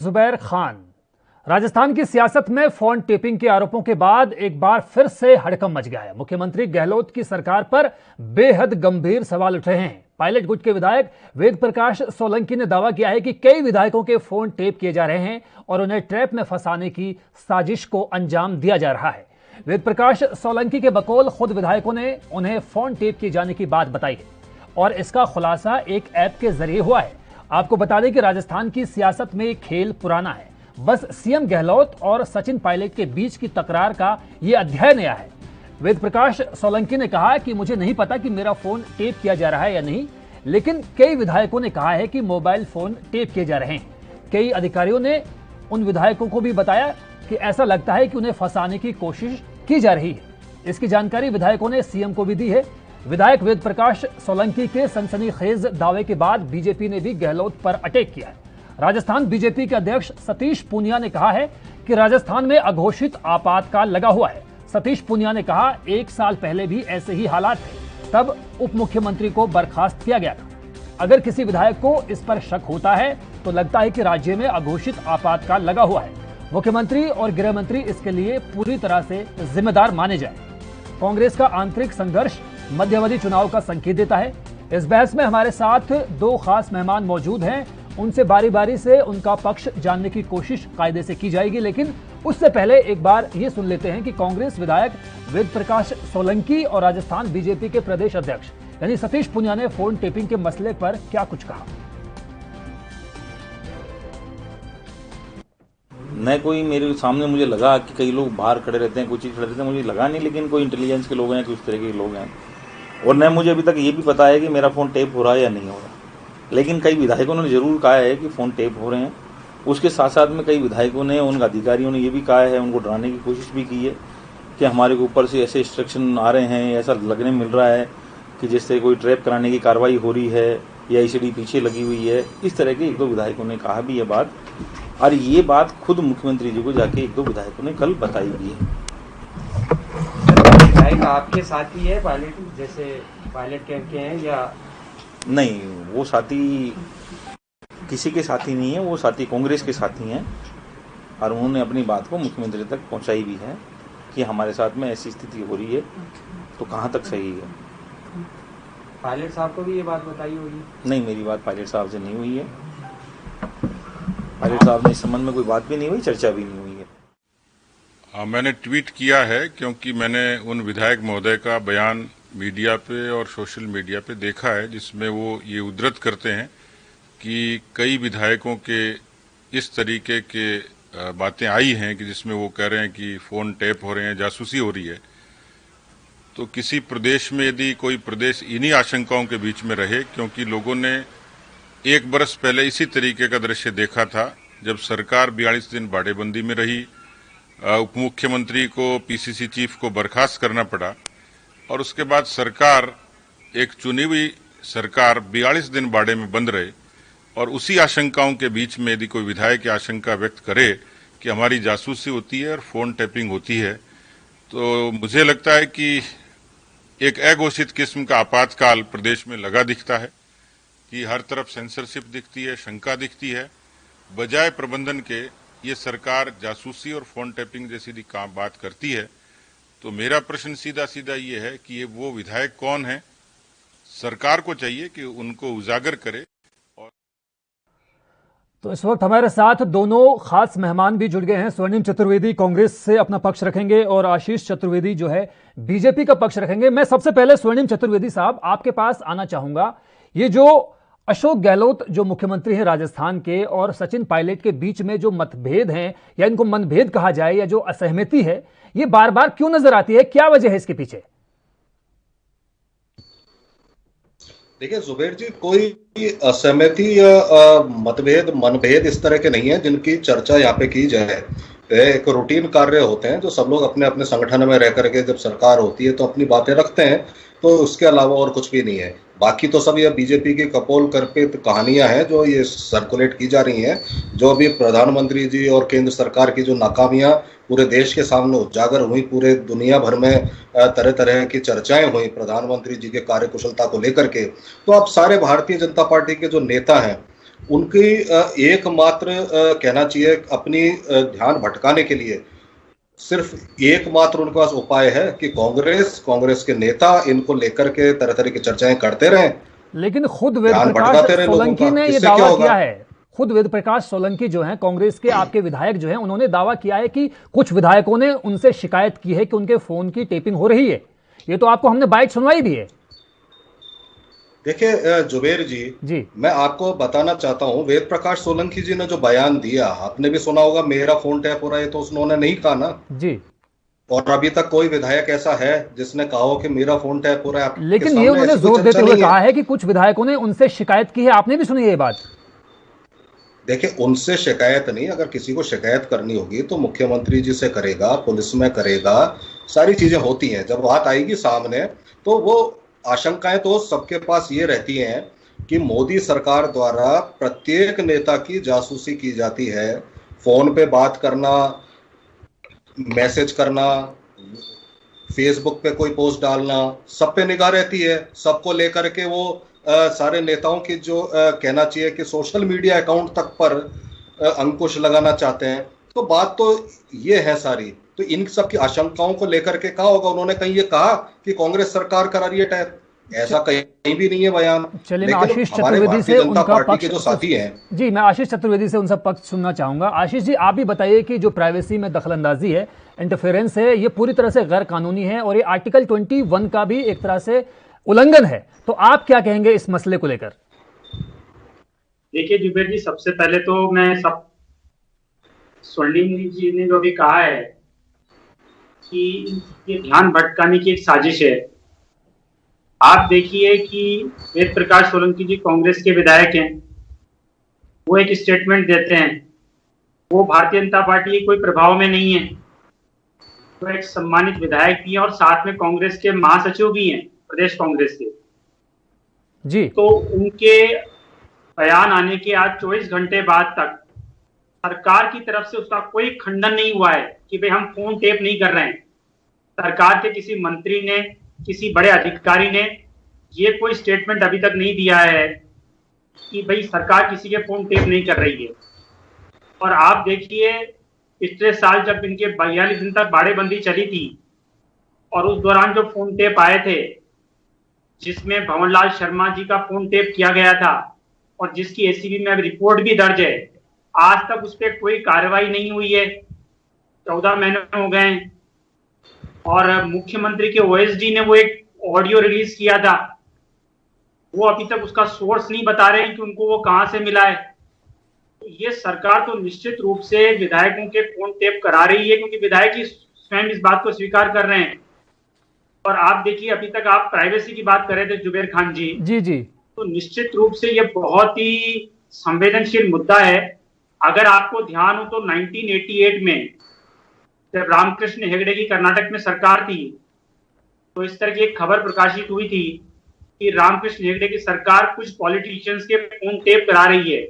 जुबैर खान। राजस्थान की सियासत में फोन टेपिंग के आरोपों के बाद एक बार फिर से हड़कंप मच गया है। मुख्यमंत्री गहलोत की सरकार पर बेहद गंभीर सवाल उठ रहे हैं। पायलट गुट के विधायक वेद प्रकाश सोलंकी ने दावा किया है कि कई विधायकों के फोन टेप किए जा रहे हैं और उन्हें ट्रैप में फंसाने की साजिश को अंजाम दिया जा रहा है। वेद प्रकाश सोलंकी के बकौल खुद विधायकों ने उन्हें फोन टेप किए जाने की बात बताई है और इसका खुलासा एक ऐप के जरिए हुआ है। आपको बता दें कि राजस्थान की सियासत में खेल पुराना है। बस सीएम गहलोत और सचिन पायलट के बीच की तकरार का यह अध्याय नया है। वेद प्रकाश सोलंकी ने कहा कि मुझे नहीं पता कि मेरा फोन टेप किया जा रहा है या नहीं, लेकिन कई विधायकों ने कहा है कि मोबाइल फोन टेप किए जा रहे हैं। कई अधिकारियों ने उन विधायकों को भी बताया कि ऐसा लगता है कि उन्हें फंसाने की कोशिश की जा रही है। इसकी जानकारी विधायकों ने सीएम को भी दी है। विधायक वेद प्रकाश सोलंकी के सनसनीखेज दावे के बाद बीजेपी ने भी गहलोत पर अटैक किया है। राजस्थान बीजेपी के अध्यक्ष सतीश पूनिया ने कहा है कि राजस्थान में अघोषित आपातकाल लगा हुआ है। सतीश पूनिया ने कहा, 1 साल पहले भी ऐसे ही हालात थे, तब उप मुख्यमंत्री को बर्खास्त किया गया था। अगर किसी विधायक को इस पर शक होता है तो लगता है कि राज्य में अघोषित आपातकाल लगा हुआ है। मुख्यमंत्री और गृह मंत्री इसके लिए पूरी तरह से जिम्मेदार माने जाए। कांग्रेस का आंतरिक संघर्ष मध्यावधि चुनाव का संकेत देता है। इस बहस में हमारे साथ 2 खास मेहमान मौजूद हैं। उनसे बारी बारी से उनका पक्ष जानने की कोशिश कायदे से की जाएगी, लेकिन उससे पहले एक बार ये सुन लेते हैं कि कांग्रेस विधायक वेद प्रकाश सोलंकी और राजस्थान बीजेपी के प्रदेश अध्यक्ष यानी सतीश पूनिया ने फोन टेपिंग के मसले पर क्या कुछ कहा। न कोई मेरे सामने मुझे लगा कि कई लोग बाहर खड़े रहते हैं, कोई चीज़ खड़े रहते हैं, मुझे लगा नहीं, लेकिन कोई इंटेलिजेंस के लोग हैं कि उस तरह के लोग हैं। और न मुझे अभी तक ये भी पता है कि मेरा फ़ोन टेप हो रहा है या नहीं हो रहा। लेकिन कई विधायकों ने जरूर कहा है कि फ़ोन टेप हो रहे हैं। उसके साथ साथ में कई विधायकों ने, उन अधिकारियों ने ये भी कहा है, उनको डराने की कोशिश भी की है कि हमारे ऊपर से ऐसे इंस्ट्रक्शन आ रहे हैं, ऐसा लगने मिल रहा है कि जिससे कोई ट्रैप कराने की कार्रवाई हो रही है या ईसीडी पीछे लगी हुई है। इस तरह के 1-2 विधायकों ने कहा भी ये बात, और ये बात खुद मुख्यमंत्री जी को जाके 1-2 विधायकों ने कल बताई भी है। विधायक आपके साथी है पायलट, जैसे पायलट कैंप के हैं या नहीं? वो साथी किसी के साथी नहीं है, वो साथी कांग्रेस के साथी हैं और उन्होंने अपनी बात को मुख्यमंत्री तक पहुंचाई भी है कि हमारे साथ में ऐसी स्थिति हो रही है, तो कहाँ तक सही है। पायलट साहब को भी ये बात बताई होगी? नहीं, मेरी बात पायलट साहब से नहीं हुई है। पायलट साहब ने इस संबंध में कोई बात भी नहीं हुई, चर्चा भी नहीं हुई है। मैंने ट्वीट किया है क्योंकि मैंने उन विधायक महोदय का बयान मीडिया पे और सोशल मीडिया पे देखा है, जिसमें वो ये उद्धृत करते हैं कि कई विधायकों के इस तरीके के बातें आई हैं कि जिसमें वो कह रहे हैं कि फोन टैप हो रहे हैं, जासूसी हो रही है। तो किसी प्रदेश में यदि कोई प्रदेश इन्हीं आशंकाओं के बीच में रहे, क्योंकि लोगों ने 1 बरस पहले इसी तरीके का दृश्य देखा था जब सरकार 42 दिन बाड़ेबंदी में रही, उप मुख्यमंत्री को, पीसीसी चीफ को बर्खास्त करना पड़ा और उसके बाद सरकार, एक चुनी हुई सरकार 42 दिन बाड़े में बंद रहे। और उसी आशंकाओं के बीच में यदि कोई विधायक आशंका व्यक्त करे कि हमारी जासूसी होती है और फोन टैपिंग होती है, तो मुझे लगता है कि एक अघोषित किस्म का आपातकाल प्रदेश में लगा दिखता है कि हर तरफ सेंसरशिप दिखती है, शंका दिखती है। बजाय प्रबंधन के ये सरकार जासूसी और फोन टैपिंग जैसी बात करती है। तो मेरा प्रश्न सीधा सीधा ये है कि ये वो विधायक कौन है? सरकार को चाहिए कि उनको उजागर करे। तो इस वक्त हमारे साथ दोनों खास मेहमान भी जुड़ गए हैं। स्वर्णिम चतुर्वेदी कांग्रेस से अपना पक्ष रखेंगे और आशीष चतुर्वेदी जो है बीजेपी का पक्ष रखेंगे। मैं सबसे पहले स्वर्णिम चतुर्वेदी साहब आपके पास आना चाहूंगा। ये जो अशोक गहलोत जो मुख्यमंत्री हैं राजस्थान के और सचिन पायलट के बीच में जो मतभेद हैं या इनको मनभेद कहा जाए या जो असहमति है, ये बार बार क्यों नजर आती है? क्या वजह है इसके पीछे? देखिए जुबेर जी, कोई असहमति या मतभेद, मनभेद इस तरह के नहीं है जिनकी चर्चा यहाँ पे की जाए। एक रूटीन कार्य होते हैं जो सब लोग अपने अपने संगठन में रह करके जब सरकार होती है तो अपनी बातें रखते हैं, तो उसके अलावा और कुछ भी नहीं है। बाकी तो सब ये बीजेपी की कपोल कल्पित कहानियां हैं जो ये सर्कुलेट की जा रही हैं। जो अभी प्रधानमंत्री जी और केंद्र सरकार की जो नाकामियां पूरे देश के सामने उजागर हुई, पूरे दुनिया भर में तरह तरह की चर्चाएं हुई प्रधानमंत्री जी के कार्यकुशलता को लेकर के, तो अब सारे भारतीय जनता पार्टी के जो नेता हैं उनकी एकमात्र कहना चाहिए अपनी ध्यान भटकाने के लिए सिर्फ एकमात्र उनके पास उपाय है कि कांग्रेस के नेता इनको लेकर के तरह तरह की चर्चाएं करते रहें, लेकिन खुद वेद ध्यान प्रकाश भटकाते रहे लोगों सोलंकी का। ने ये इससे क्या दावा होगा? किया है, खुद वेद प्रकाश सोलंकी जो हैं कांग्रेस के आपके विधायक जो हैं, उन्होंने दावा किया है कि कुछ विधायकों ने उनसे शिकायत की है कि उनके फोन की टेपिंग हो रही है। ये तो आपको हमने बाइट सुनवाई भी है। देखिए जुबेर जी, मैं आपको बताना चाहता हूं, वेद प्रकाश सोलंकी जी ने जो बयान दिया, आपने भी सुना होगा, मेरा फोन टैप हो रहा है, तो उन्होंने नहीं कहा ना जी। और अभी तक कोई विधायक ऐसा है जिसने कहा हो कि मेरा फोन टैप हो रहा है। लेकिन ये उन्होंने जोर देते हुए कहा है कि कुछ विधायकों ने उनसे शिकायत की है। आपने भी सुनी ये बात? देखिए, उनसे शिकायत नहीं, अगर किसी को शिकायत करनी होगी तो मुख्यमंत्री जी से करेगा, पुलिस में करेगा, सारी चीजें होती हैं। जब बात आएगी सामने तो वो आशंकाएं तो सबके पास ये रहती हैं कि मोदी सरकार द्वारा प्रत्येक नेता की जासूसी की जाती है, फोन पे बात करना, मैसेज करना, फेसबुक पे कोई पोस्ट डालना, सब पे निगाह रहती है। सबको लेकर के वो सारे नेताओं की जो कहना चाहिए कि सोशल मीडिया अकाउंट तक पर अंकुश लगाना चाहते हैं। तो बात तो ये है सारी, तो इन सब की आशंकाओं को लेकर के कहा होगा उन्होंने। कहीं ये कहा कि कांग्रेस सरकार करा रही है टैप, ऐसा कहीं भी नहीं है बयान। चलिए, मैं आशीष चतुर्वेदी से जनता उनका पार्टी पक्ष के जो साथी हैं, जी, मैं आशीष चतुर्वेदी से उनका पक्ष सुनना चाहूंगा। आशीष जी, आप भी बताइए कि जो प्राइवेसी में दखलंदाजी है, इंटरफेरेंस है, ये पूरी तरह से गैर कानूनी है और ये आर्टिकल 21 का भी एक तरह से उल्लंघन है। तो आप क्या कहेंगे इस मसले को लेकर? देखिए जुबेर जी, सबसे पहले तो मैं सब स्वर्णिम जी ने जो भी कहा है कि ये ध्यान भटकाने की एक साजिश है। आप देखिए कि वेद प्रकाश सोलंकी जी कांग्रेस के विधायक हैं, वो एक स्टेटमेंट देते हैं, वो भारतीय जनता पार्टी के कोई प्रभाव में नहीं है, वो एक सम्मानित विधायक भी हैं और साथ में कांग्रेस के महासचिव भी हैं, प्रदेश कांग्रेस के जी। तो उनके बयान आने के आज 24 घंटे बाद तक सरकार की तरफ से उसका कोई खंडन नहीं हुआ है कि भाई हम फोन टेप नहीं कर रहे हैं। सरकार के किसी मंत्री ने, किसी बड़े अधिकारी ने ये कोई स्टेटमेंट अभी तक नहीं दिया है कि भाई सरकार किसी के फोन टेप नहीं कर रही है। और आप देखिए, पिछले साल जब इनके 42 दिन तक बाड़ेबंदी चली थी और उस दौरान जो फोन टेप आए थे, जिसमें भंवरलाल शर्मा जी का फोन टेप किया गया था और जिसकी एसीबी में अब रिपोर्ट भी दर्ज है, आज तक उस पर कोई कार्रवाई नहीं हुई है। 14 महीने हो गए और मुख्यमंत्री के ओएसडी ने वो एक ऑडियो रिलीज किया था, वो अभी तक उसका सोर्स नहीं बता रहे हैं कि उनको वो कहां से मिला है। तो ये सरकार तो निश्चित रूप से विधायकों के फोन टेप करा रही है, क्योंकि विधायक ही स्वयं इस बात को स्वीकार कर रहे हैं। और आप देखिए, अभी तक आप प्राइवेसी की बात कर रहे थे जुबेर खान जी, जी, तो निश्चित रूप से ये बहुत ही संवेदनशील मुद्दा है। अगर आपको ध्यान हो तो 1988 में जब रामकृष्ण हेगड़े की कर्नाटक में सरकार थी, तो इस तरह की एक खबर प्रकाशित हुई थी कि रामकृष्ण हेगड़े की सरकार कुछ पॉलिटिशियंस के फोन टेप करा रही है।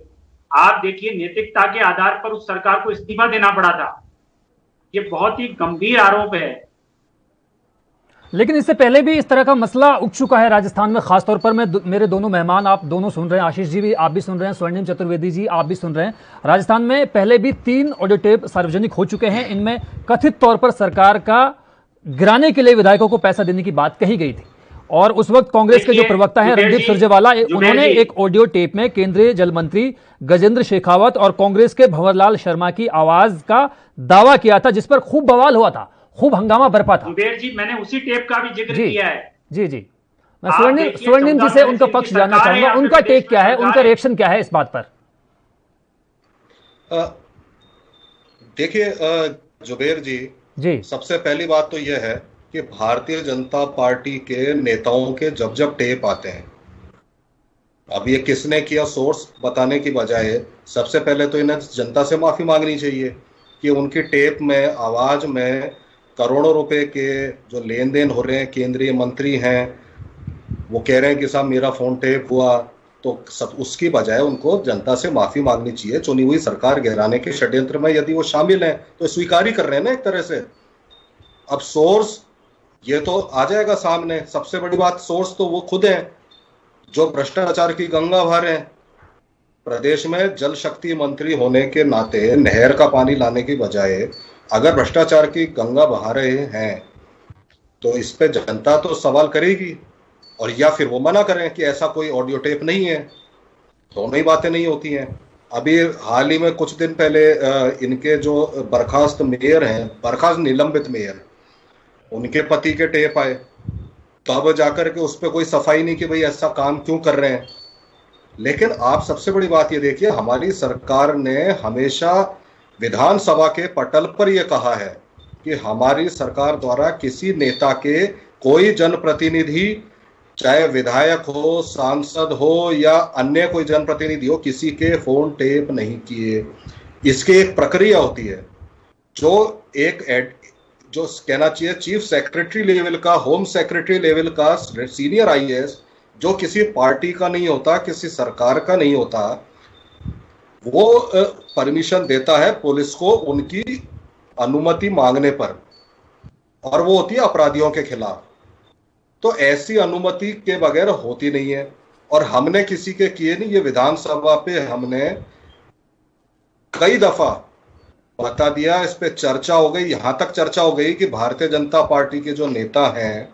आप देखिए, नैतिकता के आधार पर उस सरकार को इस्तीफा देना पड़ा था। ये बहुत ही गंभीर आरोप है। लेकिन इससे पहले भी इस तरह का मसला उठ चुका है राजस्थान में। खासतौर पर मेरे दोनों मेहमान आप दोनों सुन रहे हैं, आशीष जी भी आप भी सुन रहे हैं, स्वर्णिम चतुर्वेदी जी आप भी सुन रहे हैं। राजस्थान में पहले भी 3 ऑडियो टेप सार्वजनिक हो चुके हैं। इनमें कथित तौर पर सरकार का गिराने के लिए विधायकों को पैसा देने की बात कही गई थी और उस वक्त कांग्रेस के जो प्रवक्ता हैं रणदीप सुरजेवाला, उन्होंने एक ऑडियो टेप में केंद्रीय जल मंत्री गजेंद्र शेखावत और कांग्रेस के भंवरलाल शर्मा की आवाज का दावा किया था, जिस पर खूब बवाल हुआ था, खूब हंगामा बरपा था। जुबेर जी, मैंने उसी टेप का भी जिक्र किया है। जी, मैं स्वर्णिम जी से उनका पक्ष जानना चाहूंगा, उनका टेक क्या है, उनका रिएक्शन क्या है इस बात पर? देखिए जुबेर जी, सबसे पहली बात तो यह है कि भारतीय जनता पार्टी के नेताओं के जब जब टेप आते हैं, अब ये किसने किया सोर्स बताने की बजाय सबसे पहले तो इन्हें जनता से माफी मांगनी चाहिए कि उनकी टेप में, आवाज में करोड़ों रुपए के जो लेन देन हो रहे हैं, केंद्रीय मंत्री हैं वो कह रहे हैं कि साहब मेरा फोन टेप हुआ, तो सब उसकी बजाय उनको जनता से माफी मांगनी चाहिए। चुनी हुई सरकार गिराने के षड्यंत्र में यदि वो शामिल हैं तो स्वीकार ही कर रहे हैं ना एक तरह से। अब सोर्स ये तो आ जाएगा सामने। सबसे बड़ी बात, सोर्स तो वो खुद है जो भ्रष्टाचार की गंगा भर है। प्रदेश में जल शक्ति मंत्री होने के नाते नहर का पानी लाने की बजाय अगर भ्रष्टाचार की गंगा बहा रहे हैं तो इस पे जनता तो सवाल करेगी, और या फिर वो मना करें कि ऐसा कोई ऑडियो टेप नहीं है। दोनों ही बातें नहीं होती हैं। अभी हाल ही में कुछ दिन पहले इनके जो बर्खास्त मेयर हैं, बर्खास्त निलंबित मेयर, उनके पति के टेप आए, तब जाकर के उस पर कोई सफाई नहीं कि भाई ऐसा काम क्यों कर रहे हैं। लेकिन आप सबसे बड़ी बात ये देखिए, हमारी सरकार ने हमेशा विधानसभा के पटल पर यह कहा है कि हमारी सरकार द्वारा किसी नेता के कोई जनप्रतिनिधि, चाहे विधायक हो, सांसद हो या अन्य कोई जनप्रतिनिधि हो, किसी के फोन टेप नहीं किए। इसकी एक प्रक्रिया होती है जो जो कहना चाहिए चीफ सेक्रेटरी लेवल का, होम सेक्रेटरी लेवल का सीनियर आईएएस, जो किसी पार्टी का नहीं होता, किसी सरकार का नहीं होता, वो परमिशन देता है पुलिस को उनकी अनुमति मांगने पर, और वो होती है अपराधियों के खिलाफ। तो ऐसी अनुमति के बगैर होती नहीं है, और हमने किसी के किए नहीं। ये विधानसभा पे हमने कई दफा बता दिया, इस पे चर्चा हो गई, यहां तक चर्चा हो गई कि भारतीय जनता पार्टी के जो नेता हैं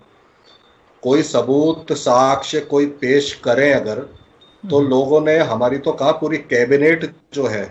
कोई सबूत साक्ष्य कोई पेश करें अगर, तो लोगों ने हमारी तो कहा पूरी कैबिनेट जो है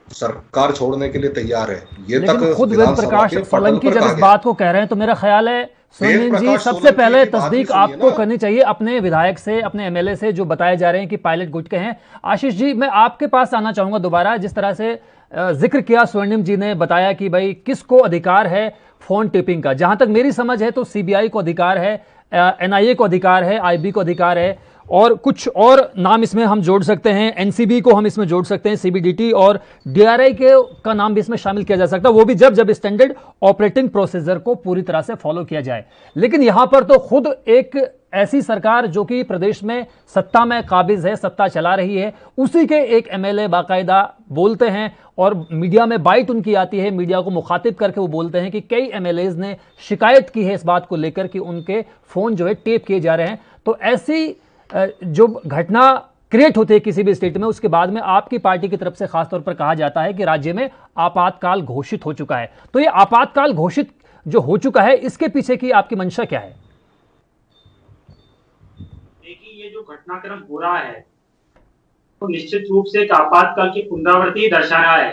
सरकार छोड़ने के लिए तैयार है। ये तक खुद वेद प्रकाश सोलंकी जब इस बात को कह रहे हैं तो मेरा ख्याल है स्वर्णिम जी, सबसे पहले तस्दीक आपको करनी चाहिए अपने विधायक से, अपने एमएलए से, जो बताए जा रहे हैं कि पायलट गुट के हैं। आशीष जी, मैं आपके पास आना चाहूंगा दोबारा। जिस तरह से जिक्र किया स्वर्णिम जी ने, बताया कि भाई किसको अधिकार है फोन टेपिंग का। जहां तक मेरी समझ है तो सीबीआई को अधिकार है, एनआईए को अधिकार है, आईबी को अधिकार है, और कुछ और नाम इसमें हम जोड़ सकते हैं, एनसीबी को हम इसमें जोड़ सकते हैं, सीबीडीटी और डीआरआई का नाम भी इसमें शामिल किया जा सकता है, वो भी जब स्टैंडर्ड ऑपरेटिंग प्रोसीजर को पूरी तरह से फॉलो किया जाए। लेकिन यहां पर तो खुद एक ऐसी सरकार जो कि प्रदेश में सत्ता में काबिज है, सत्ता चला रही है, उसी के एक एमएलए बाकायदा बोलते हैं और मीडिया में बाइट उनकी आती है, मीडिया को मुखातिब करके वो बोलते हैं कि कई एमएलएज ने शिकायत की है इस बात को लेकर कि उनके फोन जो है टेप किए जा रहे हैं। तो ऐसी जो घटना क्रिएट होती है किसी भी स्टेट में, उसके बाद में आपकी पार्टी की तरफ से खासतौर पर कहा जाता है कि राज्य में आपातकाल घोषित हो चुका है। तो ये आपातकाल घोषित जो हो चुका है, इसके पीछे की आपकी मंशा क्या है? देखिए, ये जो घटनाक्रम हो रहा है तो निश्चित रूप से एक आपातकाल की पुनरावृत्ति दर्शा रहा है।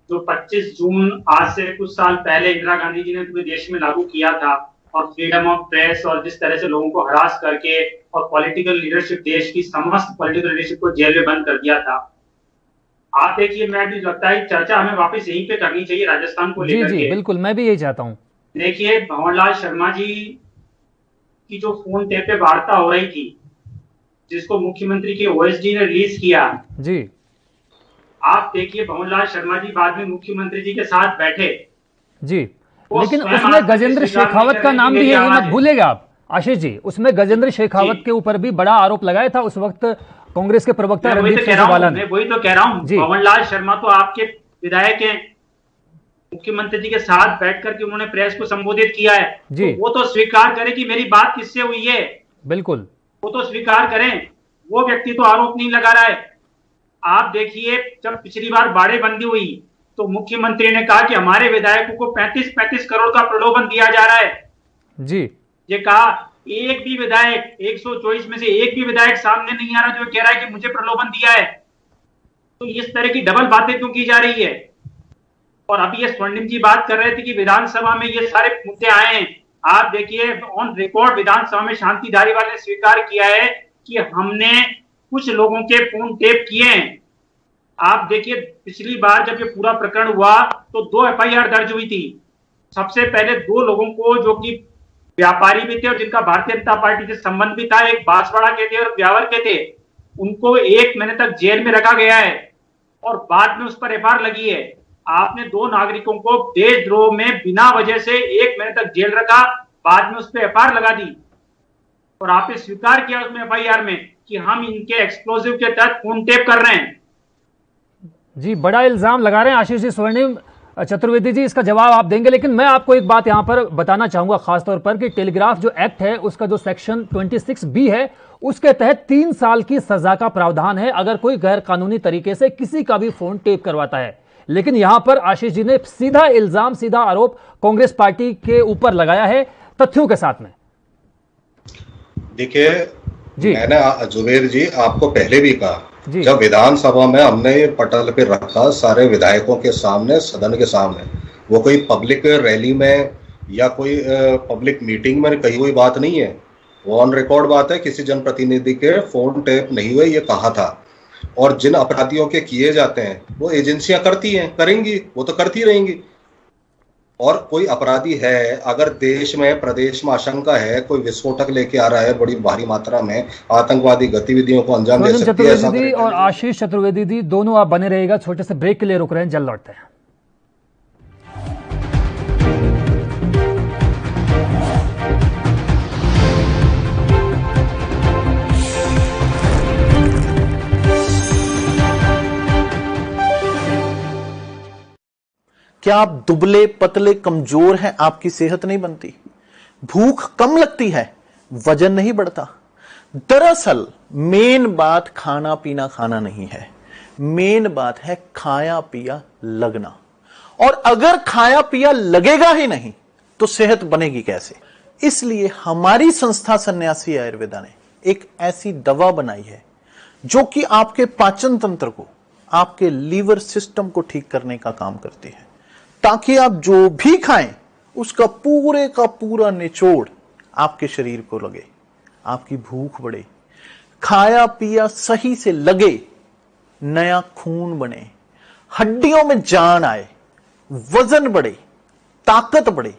जो 25 जून आज से कुछ साल पहले इंदिरा गांधी जी ने पूरे देश में लागू किया था, और फ्रीडम ऑफ प्रेस, और जिस तरह से लोगों को हरास करके और पॉलिटिकल लीडरशिप, देश की समस्त पॉलिटिकल लीडरशिप को जेल में बंद कर दिया था। आप देखिए, मैं भी लगता है चर्चा हमें वापस यहीं पे करनी चाहिए राजस्थान को लेकर। जी बिल्कुल, मैं भी यही चाहता हूं। देखिए, भंवरलाल शर्मा जी की जो फोन टेप पे वार्ता हो रही थी, जिसको मुख्यमंत्री के ओएसडी ने रिलीज किया जी, आप देखिए भंवरलाल शर्मा जी बाद में मुख्यमंत्री जी के साथ बैठे जी, लेकिन उसमें गजेंद्र शेखावत का नाम भी है, ये मत भूलेगा आप आशीष जी। उसमें गजेंद्र शेखावत के ऊपर भी बड़ा आरोप लगाया था उस वक्त कांग्रेस के प्रवक्ता रणदीप सुरजेवाला ने। मैं वही तो कह रहा हूं, भंवरलाल शर्मा तो आपके विधायक हैं, मुख्यमंत्री जी के साथ बैठ करके उन्होंने प्रेस को संबोधित किया है। तो वो तो स्वीकार करें कि मेरी बात किससे हुई है। बिल्कुल, वो तो स्वीकार करें, वो व्यक्ति तो आरोप नहीं लगा रहा है। आप देखिए, जब पिछली बार बाड़ेबंदी हुई तो मुख्यमंत्री ने कहा कि हमारे विधायकों को 35-35 करोड़ का प्रलोभन दिया जा रहा है जी। ये कहा, एक भी विधायक 124 में से एक भी विधायक सामने नहीं आ रहा जो कह रहा है कि मुझे प्रलोभन दिया है। तो इस तरह की डबल बातें क्यों की जा रही है? और अभी ये स्वर्णिम जी बात कर रहे थे कि विधानसभा में ये सारे मुद्दे आए हैं। आप देखिए, ऑन रिकॉर्ड विधानसभा में शांति धारीवाल ने स्वीकार किया है कि हमने कुछ लोगों के फोन टेप किए हैं। आप देखिए, पिछली बार जब ये पूरा प्रकरण हुआ तो 2 एफआईआर दर्ज हुई थी। सबसे पहले 2 लोगों को, जो कि व्यापारी भी थे और जिनका भारतीय जनता पार्टी से संबंध भी था, एक बांसवाड़ा के थे और ब्यावर के थे, उनको 1 महीने तक जेल में रखा गया है और बाद में उस पर एफआईआर लगी है। आपने 2 नागरिकों को देशद्रोह में बिना वजह से 1 महीने तक जेल रखा, बाद में उस पर एफआईआर लगा दी, और आपने स्वीकार किया उसमें एफआईआर में कि हम इनके एक्सप्लोजिव के तहत फोन टेप कर रहे हैं। जी, बड़ा इल्जाम लगा रहे हैं आशीष जी। स्वर्णिम चतुर्वेदी जी, इसका जवाब आप देंगे, लेकिन मैं आपको एक बात यहां पर बताना चाहूंगा खासतौर पर कि टेलीग्राफ जो एक्ट है उसका जो सेक्शन 26B है, उसके तहत 3 साल की सजा का प्रावधान है अगर कोई गैर कानूनी तरीके से किसी का भी फोन टेप करवाता है। लेकिन यहां पर आशीष जी ने सीधा इल्जाम, सीधा आरोप कांग्रेस पार्टी के ऊपर लगाया है, तथ्यों के साथ में। देखिए, मैंने जुबेर जी आपको पहले भी कहा, जब विधानसभा में हमने ये पटल पे रखा सारे विधायकों के सामने, सदन के सामने, वो कोई पब्लिक रैली में या कोई पब्लिक मीटिंग में कही हुई बात नहीं है, वो ऑन रिकॉर्ड बात है। किसी जनप्रतिनिधि के फोन टेप नहीं हुए, ये कहा था। और जिन अपराधियों के किए जाते हैं वो एजेंसियां करती हैं, करेंगी, वो तो करती रहेंगी। और कोई अपराधी है, अगर देश में, प्रदेश में आशंका है कोई विस्फोटक लेके आ रहा है बड़ी भारी मात्रा में, आतंकवादी गतिविधियों को अंजाम दे सकती है। चतुर्वेदी और आशीष चतुर्वेदी जी दोनों आप बने रहेगा, छोटे से ब्रेक के लिए रुक रहे हैं, जल्द लौटते हैं। क्या आप दुबले पतले कमजोर हैं? आपकी सेहत नहीं बनती, भूख कम लगती है, वजन नहीं बढ़ता। दरअसल मेन बात खाना पीना खाना नहीं है, मेन बात है खाया पिया लगना। और अगर खाया पिया लगेगा ही नहीं तो सेहत बनेगी कैसे? इसलिए हमारी संस्था सन्यासी आयुर्वेदा ने एक ऐसी दवा बनाई है जो कि आपके पाचन तंत्र को, आपके लीवर सिस्टम को ठीक करने का काम करती है, ताकि आप जो भी खाएं उसका पूरे का पूरा निचोड़ आपके शरीर को लगे, आपकी भूख बढ़े, खाया पिया सही से लगे, नया खून बने, हड्डियों में जान आए, वजन बढ़े, ताकत बढ़े,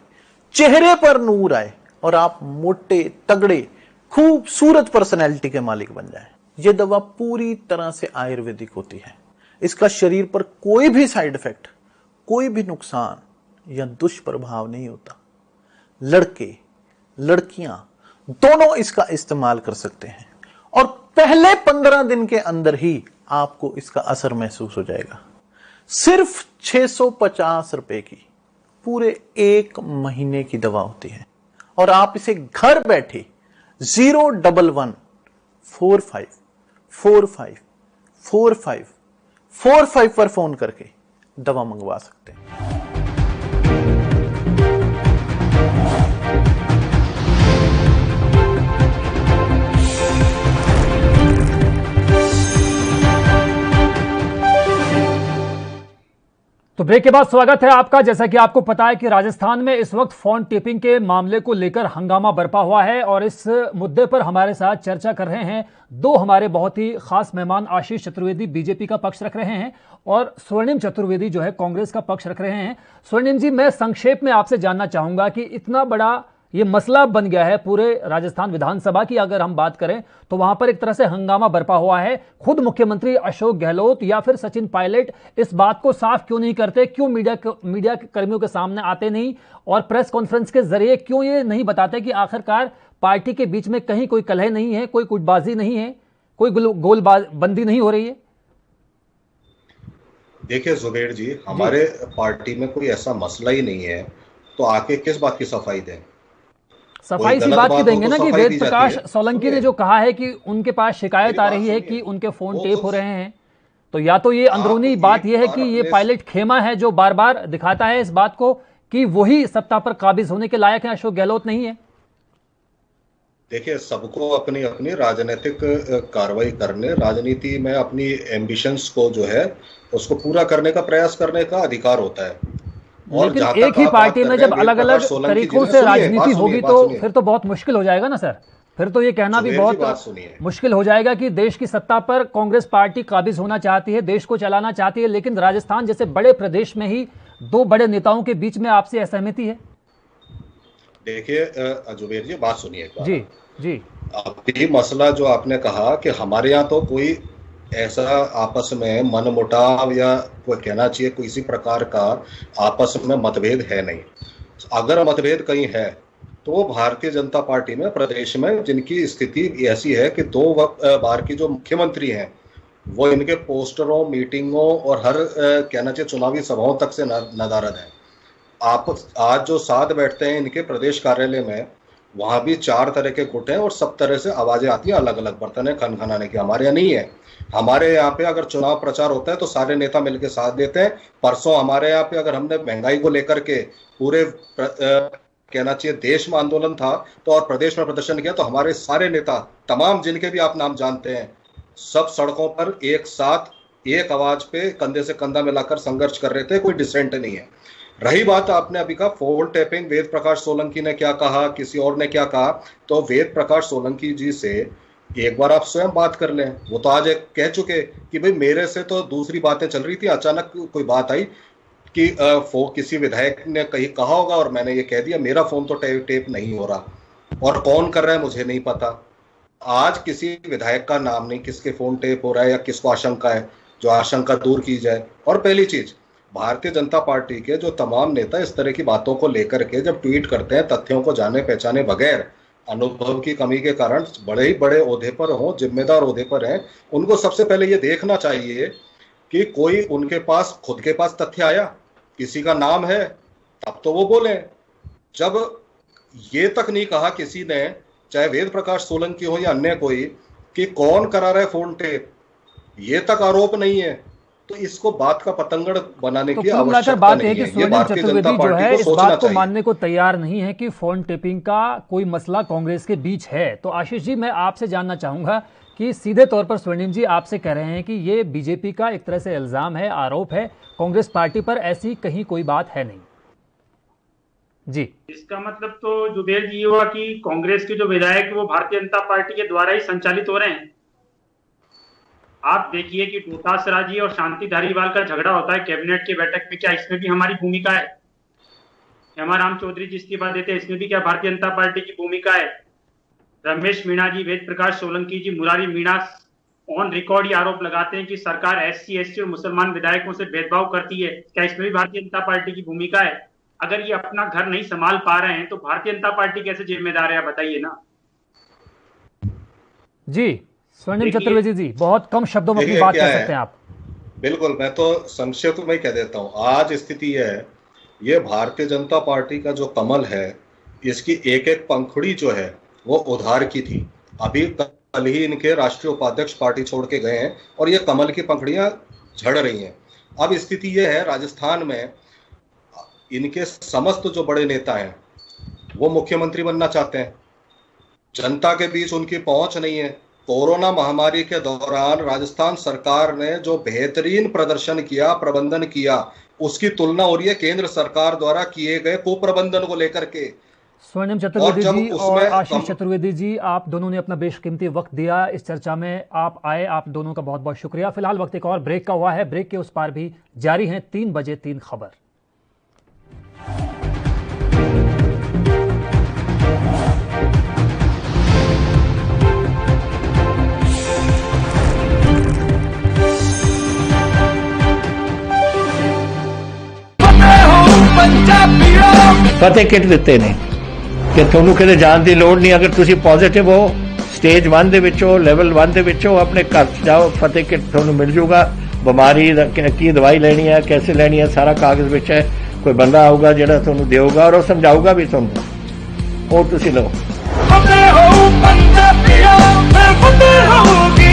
चेहरे पर नूर आए और आप मोटे तगड़े खूबसूरत पर्सनैलिटी के मालिक बन जाएं। यह दवा पूरी तरह से आयुर्वेदिक होती है। इसका शरीर पर कोई भी साइड इफेक्ट, कोई भी नुकसान या दुष्प्रभाव नहीं होता। लड़के लड़कियां दोनों इसका इस्तेमाल कर सकते हैं और पहले 15 दिन के अंदर ही आपको इसका असर महसूस हो जाएगा। सिर्फ 650 रुपए की पूरे 1 महीने की दवा होती है और आप इसे घर बैठे 01145454545 पर फोन करके दवा मंगवा सकते हैं। तो ब्रेक के बाद स्वागत है आपका। जैसा कि आपको पता है कि राजस्थान में इस वक्त फोन टेपिंग के मामले को लेकर हंगामा बरपा हुआ है और इस मुद्दे पर हमारे साथ चर्चा कर रहे हैं दो हमारे बहुत ही खास मेहमान। आशीष चतुर्वेदी बीजेपी का पक्ष रख रहे हैं और स्वर्णिम चतुर्वेदी जो है कांग्रेस का पक्ष रख रहे हैं। स्वर्णिम जी, मैं संक्षेप में आपसे जानना चाहूंगा कि इतना बड़ा ये मसला बन गया है पूरे राजस्थान विधानसभा की, अगर हम बात करें तो वहां पर एक तरह से हंगामा बरपा हुआ है। खुद मुख्यमंत्री अशोक गहलोत या फिर सचिन पायलट इस बात को साफ क्यों नहीं करते? क्यों मीडिया के कर्मियों के सामने आते नहीं और प्रेस कॉन्फ्रेंस के जरिए क्यों ये नहीं बताते कि आखिरकार पार्टी के बीच में कहीं कोई कलह नहीं है, कोई गुटबाजी नहीं है, कोई गोलबंदी नहीं हो रही है? देखिए जुबेर जी, हमारे पार्टी में कोई ऐसा मसला ही नहीं है, तो आके किस बात की सफाई दें? सफाई सी बात की देंगे ना कि वेद प्रकाश सोलंकी ने जो कहा है कि उनके पास शिकायत आ रही है कि उनके फोन टेप हो रहे हैं, तो या तो ये अंदरूनी बात यह है कि ये पायलट खेमा है जो बार बार दिखाता है इस बात को कि वही सत्ता पर काबिज होने के लायक है, अशोक गहलोत नहीं है। देखिए, सबको अपनी अपनी राजनीतिक कार्रवाई करने, राजनीति में अपनी एम्बिशंस को जो है उसको पूरा करने का प्रयास करने का अधिकार होता है। लेकिन एक ही पार्टी में जब अलग अलग तरीकों से राजनीति होगी तो फिर तो बहुत मुश्किल हो जाएगा ना सर। फिर तो ये कहना भी बहुत मुश्किल हो जाएगा कि देश की सत्ता पर कांग्रेस पार्टी काबिज होना चाहती है, देश को चलाना चाहती है, लेकिन राजस्थान जैसे बड़े प्रदेश में ही दो बड़े नेताओं के बीच में आपसे असहमति है। देखिए जुबेर जी, बात सुनिए जी जी। अभी मसला जो आपने कहा कि हमारे यहाँ तो कोई ऐसा आपस में मनमुटाव या कोई कहना चाहिए कोई इसी प्रकार का आपस में मतभेद है नहीं। अगर मतभेद कहीं है तो भारतीय जनता पार्टी में प्रदेश में जिनकी स्थिति ऐसी है कि 2 बार की जो मुख्यमंत्री हैं वो इनके पोस्टरों, मीटिंगों और हर कहना चाहिए चुनावी सभाओं तक से नदारद है। आप आज जो साथ बैठते हैं इनके प्रदेश कार्यालय में, वहां भी 4 तरह के गुट हैं और सब तरह से आवाजें आती हैं, अलग अलग बर्तन है खनखनाने की। हमारे यहाँ नहीं है। हमारे यहाँ पे अगर चुनाव प्रचार होता है तो सारे नेता मिलकर साथ देते हैं। परसों हमारे यहाँ पे अगर हमने महंगाई को लेकर के पूरे कहना चाहिए देश में आंदोलन था तो और प्रदेश में प्रदर्शन किया, तो हमारे सारे नेता, तमाम जिनके भी आप नाम जानते हैं, सब सड़कों पर एक साथ एक आवाज पे कंधे से कंधा मिलाकर संघर्ष कर रहे थे। कोई डिसेंट नहीं है। रही बात आपने अभी कहा फोन टैपिंग, वेद प्रकाश सोलंकी ने क्या कहा, किसी और ने क्या कहा, तो वेद प्रकाश सोलंकी जी से एक बार आप स्वयं बात कर लें। वो तो आज कह चुके कि भाई मेरे से तो दूसरी बातें चल रही थी, अचानक कोई बात आई कि किसी विधायक ने कहीं कहा होगा और मैंने ये कह दिया, मेरा फोन तो टेप नहीं हो रहा, और कौन कर रहा है मुझे नहीं पता। आज किसी विधायक का नाम नहीं, किसके फोन टेप हो रहा है या किसको आशंका है, जो आशंका दूर की जाए। और पहली चीज, भारतीय जनता पार्टी के जो तमाम नेता इस तरह की बातों को लेकर के जब ट्वीट करते हैं, तथ्यों को जाने पहचाने बगैर, अनुभव की कमी के कारण बड़े ही बड़े ओहदे पर हो, जिम्मेदार ओहदे पर हैं, उनको सबसे पहले ये देखना चाहिए कि कोई उनके पास खुद के पास तथ्य आया, किसी का नाम है, तब तो वो बोले। जब ये तक नहीं कहा किसी ने, चाहे वेद प्रकाश सोलंकी हो या अन्य कोई, कि कौन करा रहा है फोन टेप, ये तक आरोप नहीं है, तो इसको बात का पतंगड़ बनाने की आवश्यकता बात नहीं है कि है। ये स्वर्णिम भारतीय चतुर्वेदी जनता जो पार्टी है को इस सोचना बात को चाहिए। मानने को तैयार नहीं है कि फोन टेपिंग का कोई मसला कांग्रेस के बीच है। तो आशीष जी, मैं आपसे जानना चाहूंगा कि सीधे तौर पर स्वर्णिम जी आपसे कह रहे हैं कि ये बीजेपी का एक तरह से इल्जाम है, आरोप है, कांग्रेस पार्टी पर ऐसी कहीं कोई बात है नहीं जी। इसका मतलब तो जुबेर जी हुआ कि कांग्रेस के जो विधायक है वो भारतीय जनता पार्टी के द्वारा ही संचालित हो रहे हैं। आप देखिए कि डोटासरा जी और शांति धारीवाल का झगड़ा होता है कैबिनेट की बैठक में, क्या इसमें भी हमारी भूमिका है? हेमाराम चौधरी जी इस्तीफा देते हैं, इसमें भी क्या भारतीय जनता पार्टी की भूमिका है? रमेश मीणा जी, वेद प्रकाश सोलंकी जी, मुरारी मीणा ऑन रिकॉर्ड ये आरोप लगाते हैं कि सरकार SC ST और मुसलमान विधायकों से भेदभाव करती है, क्या इसमें भी भारतीय जनता पार्टी की भूमिका है? अगर ये अपना घर नहीं संभाल पा रहे हैं तो भारतीय जनता पार्टी कैसे जिम्मेदार है, बताइए ना जी। स्वर्णिम चतुर्वेदी जी, बहुत कम शब्दों में अपनी बात कह सकते हैं आप। बिल्कुल, मैं तो संक्षेप में कह देता हूं। आज स्थिति है, ये भारतीय जनता पार्टी का जो कमल है, इसकी एक एक पंखुड़ी जो है वो उधार की थी। अभी कल ही इनके राष्ट्रीय उपाध्यक्ष पार्टी छोड़ के गए हैं और ये कमल की पंखुड़ियां झड़ रही हैं। अब स्थिति ये है, राजस्थान में इनके समस्त जो बड़े नेता हैं वो मुख्यमंत्री बनना चाहते हैं, जनता के बीच उनकी पहुंच नहीं है। कोरोना महामारी के दौरान राजस्थान सरकार ने जो बेहतरीन प्रदर्शन किया, प्रबंधन किया, उसकी तुलना हो रही है केंद्र सरकार द्वारा किए गए कुप्रबंधन को लेकर के। स्वर्णिम चतुर्वेदी जी और आशीष चतुर्वेदी जी, आप दोनों ने अपना बेशकीमती वक्त दिया इस चर्चा में, आप आए, आप दोनों का बहुत बहुत शुक्रिया। फिलहाल वक्त एक और ब्रेक का हुआ है, ब्रेक के उस पार भी जारी है 3 बजे 3 खबर। फतेह किट ਦਿੱਤੇ ਨੇ ਕਿ ਤੁਹਾਨੂੰ ਕਿਤੇ ਜਾਣ ਦੀ ਲੋੜ ਨਹੀਂ। ਅਗਰ ਤੁਸੀਂ ਪੋਜ਼ਿਟਿਵ ਹੋ, ਸਟੇਜ 1 ਦੇ ਵਿੱਚ ਹੋ, ਲੈਵਲ 1 ਦੇ ਵਿੱਚ ਹੋ, ਆਪਣੇ ਘਰ ਜਾਓ, ਫਤਿਹ ਕਿਟ ਤੁਹਾਨੂੰ ਮਿਲ ਜੂਗਾ। ਬਿਮਾਰੀ ਦਾ ਕੀ ਦਵਾਈ ਲੈਣੀ ਹੈ, कैसे ਲੈਣੀ ਹੈ, ਸਾਰਾ ਕਾਗਜ਼ ਵਿੱਚ ਹੈ। ਕੋਈ ਬੰਦਾ ਆਊਗਾ ਜਿਹੜਾ ਤੁਹਾਨੂੰ ਦੇਊਗਾ ਔਰ ਉਹ ਸਮਝਾਊਗਾ ਵੀ ਤੁਹਾਨੂੰ, ਉਹ ਤੁਸੀਂ ਲਓ। ਫਤਿਹ ਹੋ ਪੰਜਾਬੀਓ, ਫਿਰ ਫਤਿਹ ਹੋਊਗੀ।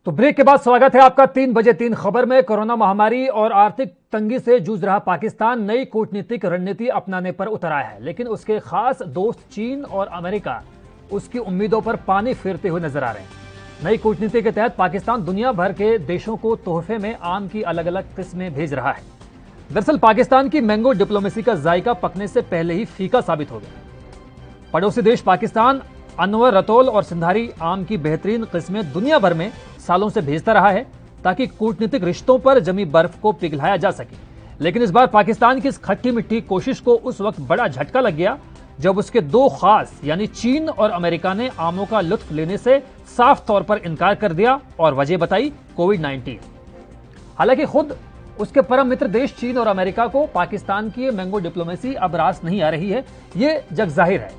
तो ब्रेक के बाद स्वागत है आपका 3 बजे 3 खबर में। कोरोना महामारी और आर्थिक तंगी से जूझ रहा पाकिस्तान नई कूटनीतिक रणनीति अपनाने पर उतर आया है, लेकिन उसके खास दोस्त चीन और अमेरिका उसकी उम्मीदों पर पानी फेरते हुए नजर आ रहे हैं। नई कूटनीति के तहत पाकिस्तान दुनिया भर के देशों को तोहफे में आम की अलग अलग किस्में भेज रहा है। दरअसल पाकिस्तान की मैंगो डिप्लोमेसी का जायका पकने से पहले ही फीका साबित हो गया। पड़ोसी देश पाकिस्तान अनवर, रतौल और सिंधारी आम की बेहतरीन किस्में दुनिया भर में सालों से भेजता रहा है ताकि कूटनीतिक रिश्तों पर जमी बर्फ को पिघलाया जा सके। लेकिन इस बार पाकिस्तान की इस खट्टी मिट्टी कोशिश को उस वक्त बड़ा झटका लग गया जब उसके दो खास यानी चीन और अमेरिका ने आमों का लुत्फ लेने से साफ तौर पर इनकार कर दिया और वजह बताई कोविड-19। हालांकि खुद उसके परम मित्र देश चीन और अमेरिका को पाकिस्तान की मैंगो डिप्लोमेसी अब रास नहीं आ रही है, ये जग जाहिर है।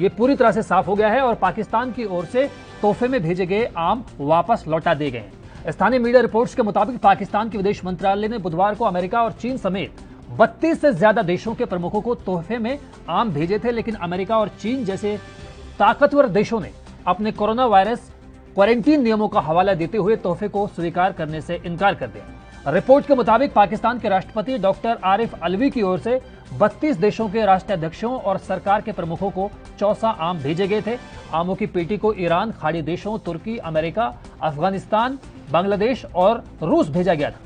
ये पूरी तरह से साफ हो गया है और पाकिस्तान की ओर से तोहफे में भेजे गए आम वापस लौटा दिए गए हैं। स्थानीय मीडिया रिपोर्ट्स के मुताबिक पाकिस्तान के विदेश मंत्रालय ने बुधवार को अमेरिका और चीन समेत 32 से ज्यादा देशों के प्रमुखों को तोहफे में आम भेजे थे, लेकिन अमेरिका और चीन जैसे ताकतवर देशों ने अपने कोरोना वायरस क्वारंटीन नियमों का हवाला देते हुए तोहफे को स्वीकार करने से इनकार कर दिया। रिपोर्ट के मुताबिक पाकिस्तान के राष्ट्रपति डॉक्टर आरिफ अलवी की ओर से 32 देशों के राष्ट्राध्यक्षों और सरकार के प्रमुखों को 64 आम भेजे गए थे। आमों की पेटी को ईरान, खाड़ी देशों, तुर्की, अमेरिका, अफगानिस्तान, बांग्लादेश और रूस भेजा गया था।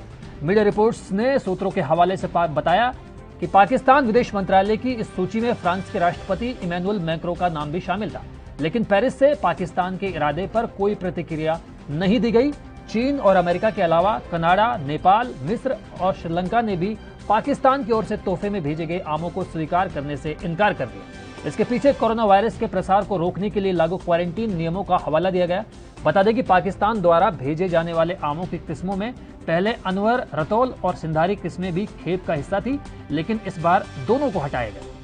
मीडिया रिपोर्ट्स ने सूत्रों के हवाले से बताया कि पाकिस्तान विदेश मंत्रालय की इस सूची में फ्रांस के राष्ट्रपति इमैनुअल मैक्रों का नाम भी शामिल था, लेकिन पेरिस से पाकिस्तान के इरादे पर कोई प्रतिक्रिया नहीं दी गई। चीन और अमेरिका के अलावा कनाडा, नेपाल, मिस्र और श्रीलंका ने भी पाकिस्तान की ओर से तोहफे में भेजे गए आमों को स्वीकार करने से इनकार कर दिया। इसके पीछे कोरोना वायरस के प्रसार को रोकने के लिए लागू क्वारंटीन नियमों का हवाला दिया गया। बता दें कि पाकिस्तान द्वारा भेजे जाने वाले आमों की किस्मों में पहले अनवर, रतौल और सिंधारी किस्में भी खेप का हिस्सा थी, लेकिन इस बार दोनों को हटाया गया।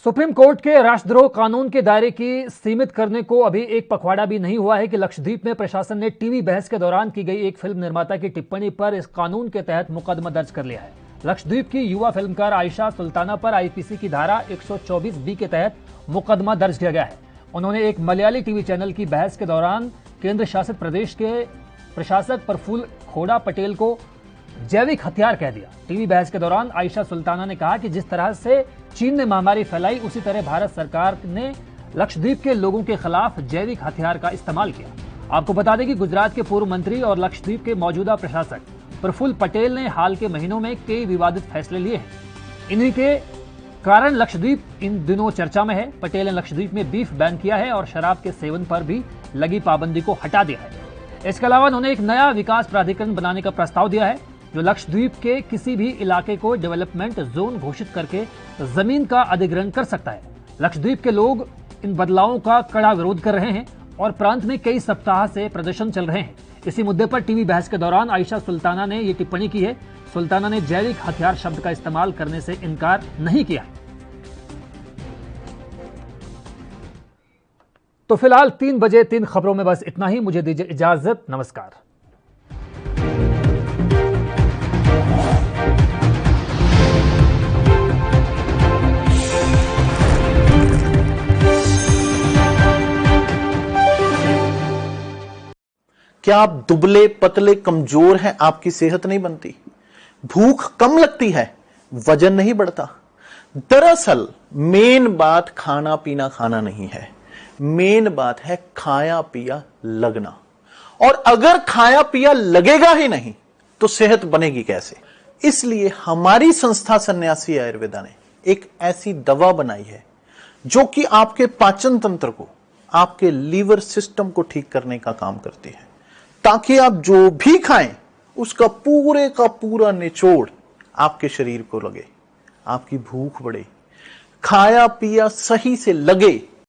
सुप्रीम कोर्ट के राष्ट्रद्रोह कानून के दायरे की सीमित करने को अभी एक पखवाड़ा भी नहीं हुआ है कि लक्षद्वीप में प्रशासन ने टीवी बहस के दौरान की गई एक फिल्म निर्माता की टिप्पणी पर इस कानून के तहत मुकदमा दर्ज कर लिया है। लक्षद्वीप की युवा फिल्मकार आयशा सुल्ताना पर आईपीसी की धारा 124B के तहत मुकदमा दर्ज किया गया है। उन्होंने एक मलयाली टीवी चैनल की बहस के दौरान केंद्र शासित प्रदेश के प्रशासक प्रफुल्ल खोड़ा पटेल को जैविक हथियार कह दिया। टीवी बहस के दौरान आयशा सुल्ताना ने कहा कि जिस तरह से चीन ने महामारी फैलाई, उसी तरह भारत सरकार ने लक्षद्वीप के लोगों के खिलाफ जैविक हथियार का इस्तेमाल किया। आपको बता दें कि गुजरात के पूर्व मंत्री और लक्षद्वीप के मौजूदा प्रशासक प्रफुल्ल पटेल ने हाल के महीनों में कई विवादित फैसले लिए हैं। इन्हीं के कारण लक्षद्वीप इन दिनों चर्चा में है। पटेल ने लक्षद्वीप में बीफ बैन किया है और शराब के सेवन पर भी लगी पाबंदी को हटा दिया है। इसके अलावा उन्होंने एक नया विकास प्राधिकरण बनाने का प्रस्ताव दिया है, जो लक्षद्वीप के किसी भी इलाके को डेवलपमेंट जोन घोषित करके जमीन का अधिग्रहण कर सकता है। लक्षद्वीप के लोग इन बदलावों का कड़ा विरोध कर रहे हैं और प्रांत में कई सप्ताह से प्रदर्शन चल रहे हैं। इसी मुद्दे पर टीवी बहस के दौरान आयशा सुल्ताना ने ये टिप्पणी की है। सुल्ताना ने जैविक हथियार शब्द का इस्तेमाल करने से इनकार नहीं किया। तो फिलहाल 3 बजे 3 खबरों में बस इतना ही। मुझे दीजिए इजाजत। नमस्कार। क्या आप दुबले पतले कमजोर हैं? आपकी सेहत नहीं बनती, भूख कम लगती है, वजन नहीं बढ़ता। दरअसल मेन बात खाना पीना खाना नहीं है, मेन बात है खाया पिया लगना। और अगर खाया पिया लगेगा ही नहीं तो सेहत बनेगी कैसे? इसलिए हमारी संस्था सन्यासी आयुर्वेदा ने एक ऐसी दवा बनाई है जो कि आपके पाचन तंत्र को, आपके लीवर सिस्टम को ठीक करने का काम करती है, ताकि आप जो भी खाएं उसका पूरे का पूरा निचोड़ आपके शरीर को लगे, आपकी भूख बढ़े, खाया पिया सही से लगे,